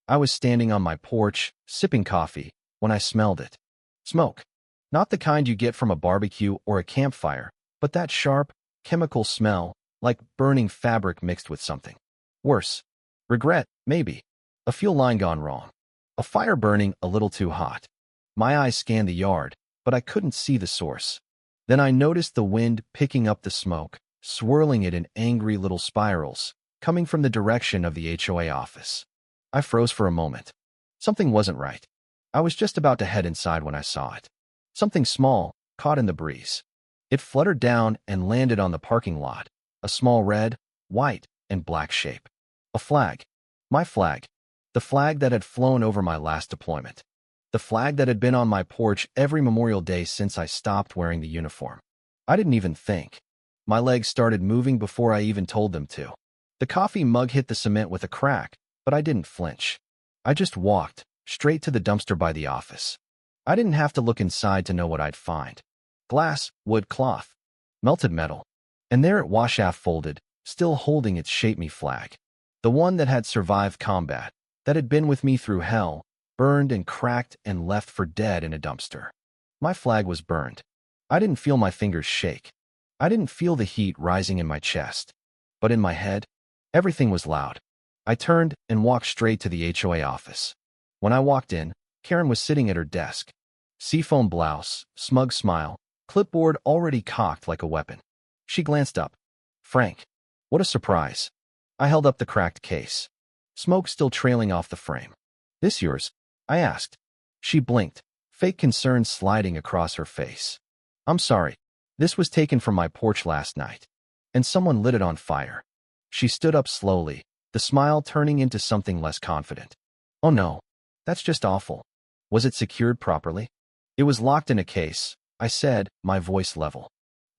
I was standing on my porch, sipping coffee, when I smelled it. Smoke. Not the kind you get from a barbecue or a campfire, but that sharp, chemical smell, like burning fabric mixed with something. Worse. Regret, maybe. A fuel line gone wrong. A fire burning a little too hot. My eyes scanned the yard, but I couldn't see the source. Then I noticed the wind picking up the smoke, swirling it in angry little spirals, coming from the direction of the HOA office. I froze for a moment. Something wasn't right. I was just about to head inside when I saw it. Something small, caught in the breeze. It fluttered down and landed on the parking lot, a small red, white, and black shape. A flag. My flag. The flag that had flown over my last deployment. The flag that had been on my porch every Memorial Day since I stopped wearing the uniform. I didn't even think. My legs started moving before I even told them to. The coffee mug hit the cement with a crack, but I didn't flinch. I just walked, straight to the dumpster by the office. I didn't have to look inside to know what I'd find. Glass, wood, cloth, melted metal. And there it was, half folded, still holding its Shape Me flag. The one that had survived combat, that had been with me through hell, burned and cracked and left for dead in a dumpster. My flag was burned. I didn't feel my fingers shake. I didn't feel the heat rising in my chest. But in my head, everything was loud. I turned and walked straight to the HOA office. When I walked in, Karen was sitting at her desk. Seafoam blouse, smug smile, clipboard already cocked like a weapon. She glanced up. Frank. What a surprise. I held up the cracked case. Smoke still trailing off the frame. This yours? I asked. She blinked, fake concern sliding across her face. I'm sorry. This was taken from my porch last night. And someone lit it on fire. She stood up slowly, the smile turning into something less confident. Oh no. That's just awful. Was it secured properly? It was locked in a case, I said, my voice level.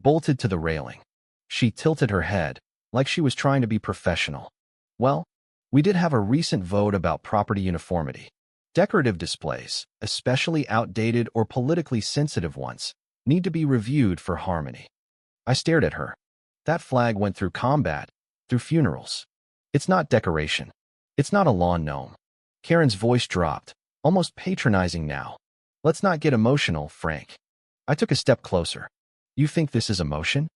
Bolted to the railing. She tilted her head, like she was trying to be professional. Well, we did have a recent vote about property uniformity. Decorative displays, especially outdated or politically sensitive ones, need to be reviewed for harmony. I stared at her. That flag went through combat, through funerals. It's not decoration. It's not a lawn gnome. Karen's voice dropped, almost patronizing now. Let's not get emotional, Frank. I took a step closer. You think this is emotion?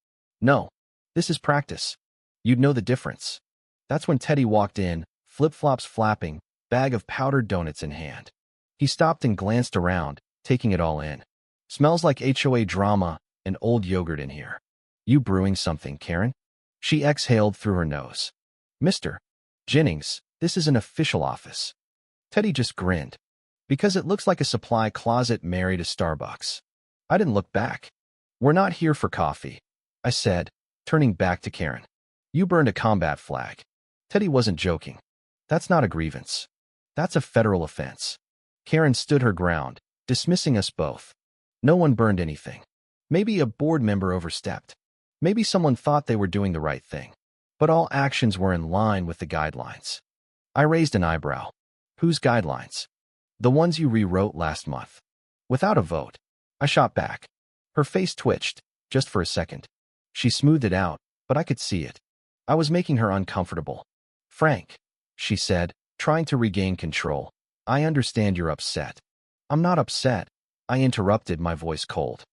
No. This is practice. You'd know the difference. That's when Teddy walked in, flip-flops flapping, bag of powdered donuts in hand. He stopped and glanced around, taking it all in. Smells like HOA drama and old yogurt in here. You brewing something, Karen? She exhaled through her nose. Mr. Jennings, this is an official office. Teddy just grinned. Because it looks like a supply closet married to Starbucks. I didn't look back. We're not here for coffee, I said, turning back to Karen. You burned a combat flag. Teddy wasn't joking. That's not a grievance. That's a federal offense. Karen stood her ground, dismissing us both. No one burned anything. Maybe a board member overstepped. Maybe someone thought they were doing the right thing. But all actions were in line with the guidelines. I raised an eyebrow. Whose guidelines? The ones you rewrote last month. Without a vote. I shot back. Her face twitched, just for a second. She smoothed it out, but I could see it. I was making her uncomfortable. Frank, she said, trying to regain control. I understand you're upset. I'm not upset. I interrupted, my voice cold.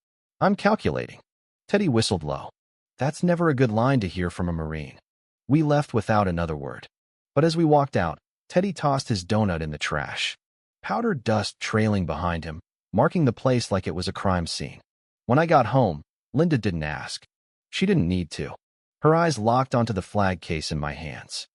I'm calculating. Teddy whistled low. That's never a good line to hear from a Marine. We left without another word. But as we walked out, Teddy tossed his donut in the trash. Powdered dust trailing behind him, marking the place like it was a crime scene. When I got home, Linda didn't ask. She didn't need to. Her eyes locked onto the flag case in my hands.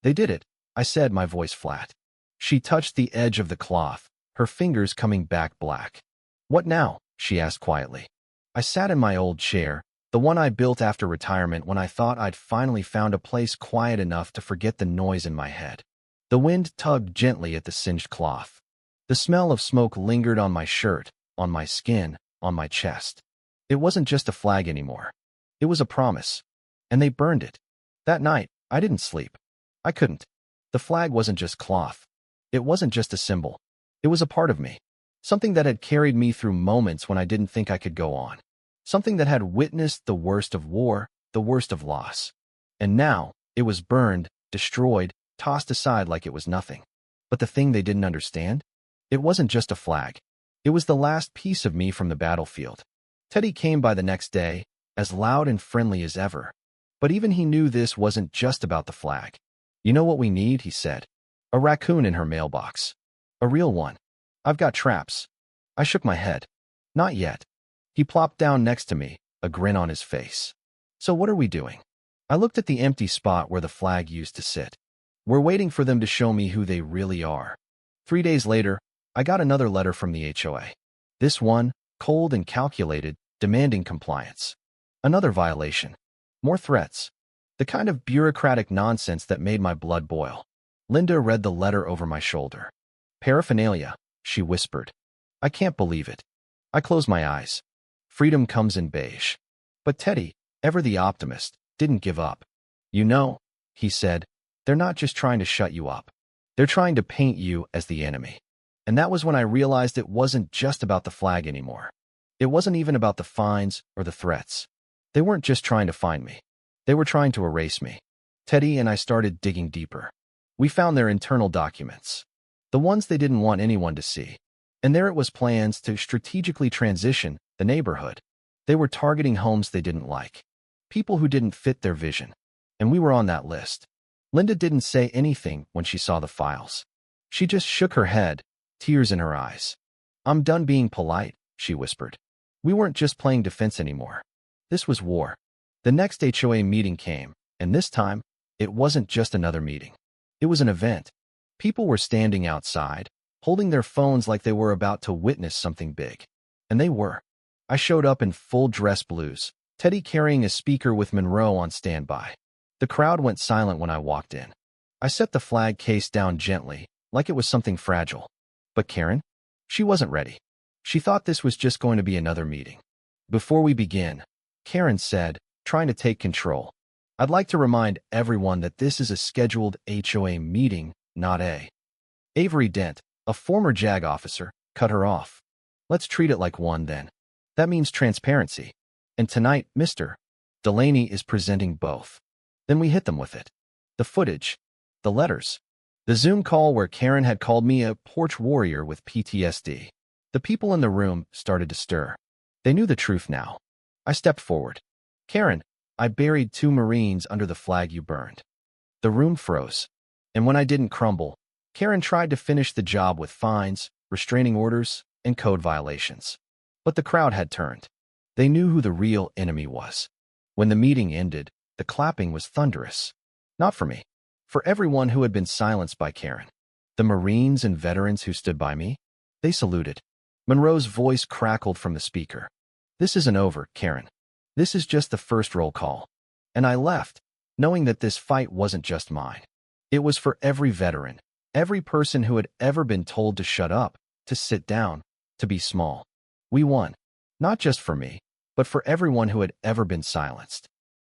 They did it, I said, my voice flat. She touched the edge of the cloth, her fingers coming back black. What now? She asked quietly. I sat in my old chair, the one I built after retirement when I thought I'd finally found a place quiet enough to forget the noise in my head. The wind tugged gently at the singed cloth. The smell of smoke lingered on my shirt, on my skin, on my chest. It wasn't just a flag anymore. It was a promise. And they burned it. That night, I didn't sleep. I couldn't. The flag wasn't just cloth. It wasn't just a symbol. It was a part of me. Something that had carried me through moments when I didn't think I could go on. Something that had witnessed the worst of war, the worst of loss. And now, it was burned, destroyed, tossed aside like it was nothing. But the thing they didn't understand? It wasn't just a flag. It was the last piece of me from the battlefield. Teddy came by the next day, as loud and friendly as ever. But even he knew this wasn't just about the flag. "You know what we need?" he said. "A raccoon in her mailbox. A real one. I've got traps." I shook my head. "Not yet." He plopped down next to me, a grin on his face. "So what are we doing?" I looked at the empty spot where the flag used to sit. "We're waiting for them to show me who they really are." 3 days later, I got another letter from the HOA. This one, cold and calculated, demanding compliance. Another violation. More threats. The kind of bureaucratic nonsense that made my blood boil. Linda read the letter over my shoulder. "Paraphernalia," she whispered. "I can't believe it." I closed my eyes. Freedom comes in beige. But Teddy, ever the optimist, didn't give up. "You know," he said, "they're not just trying to shut you up. They're trying to paint you as the enemy." And that was when I realized it wasn't just about the flag anymore. It wasn't even about the fines or the threats. They weren't just trying to find me. They were trying to erase me. Teddy and I started digging deeper. We found their internal documents. The ones they didn't want anyone to see. And there it was, plans to strategically transition the neighborhood. They were targeting homes they didn't like. People who didn't fit their vision. And we were on that list. Linda didn't say anything when she saw the files. She just shook her head, tears in her eyes. "I'm done being polite," she whispered. We weren't just playing defense anymore. This was war. The next HOA meeting came, and this time, it wasn't just another meeting. It was an event. People were standing outside, holding their phones like they were about to witness something big. And they were. I showed up in full dress blues, Teddy carrying a speaker with Monroe on standby. The crowd went silent when I walked in. I set the flag case down gently, like it was something fragile. But Karen? She wasn't ready. She thought this was just going to be another meeting. "Before we begin," Karen said, trying to take control, "I'd like to remind everyone that this is a scheduled HOA meeting, not a..." Avery Dent, a former JAG officer, cut her off. "Let's treat it like one then. That means transparency. And tonight, Mr. Delaney is presenting both." Then we hit them with it. The footage. The letters. The Zoom call where Karen had called me a porch warrior with PTSD. The people in the room started to stir. They knew the truth now. I stepped forward. "Karen, I buried 2 Marines under the flag you burned." The room froze. And when I didn't crumble, Karen tried to finish the job with fines, restraining orders, and code violations. But the crowd had turned. They knew who the real enemy was. When the meeting ended, the clapping was thunderous. Not for me. For everyone who had been silenced by Karen. The Marines and veterans who stood by me, they saluted. Monroe's voice crackled from the speaker. "This isn't over, Karen. This is just the first roll call." And I left, knowing that this fight wasn't just mine. It was for every veteran, every person who had ever been told to shut up, to sit down, to be small. We won. Not just for me, but for everyone who had ever been silenced.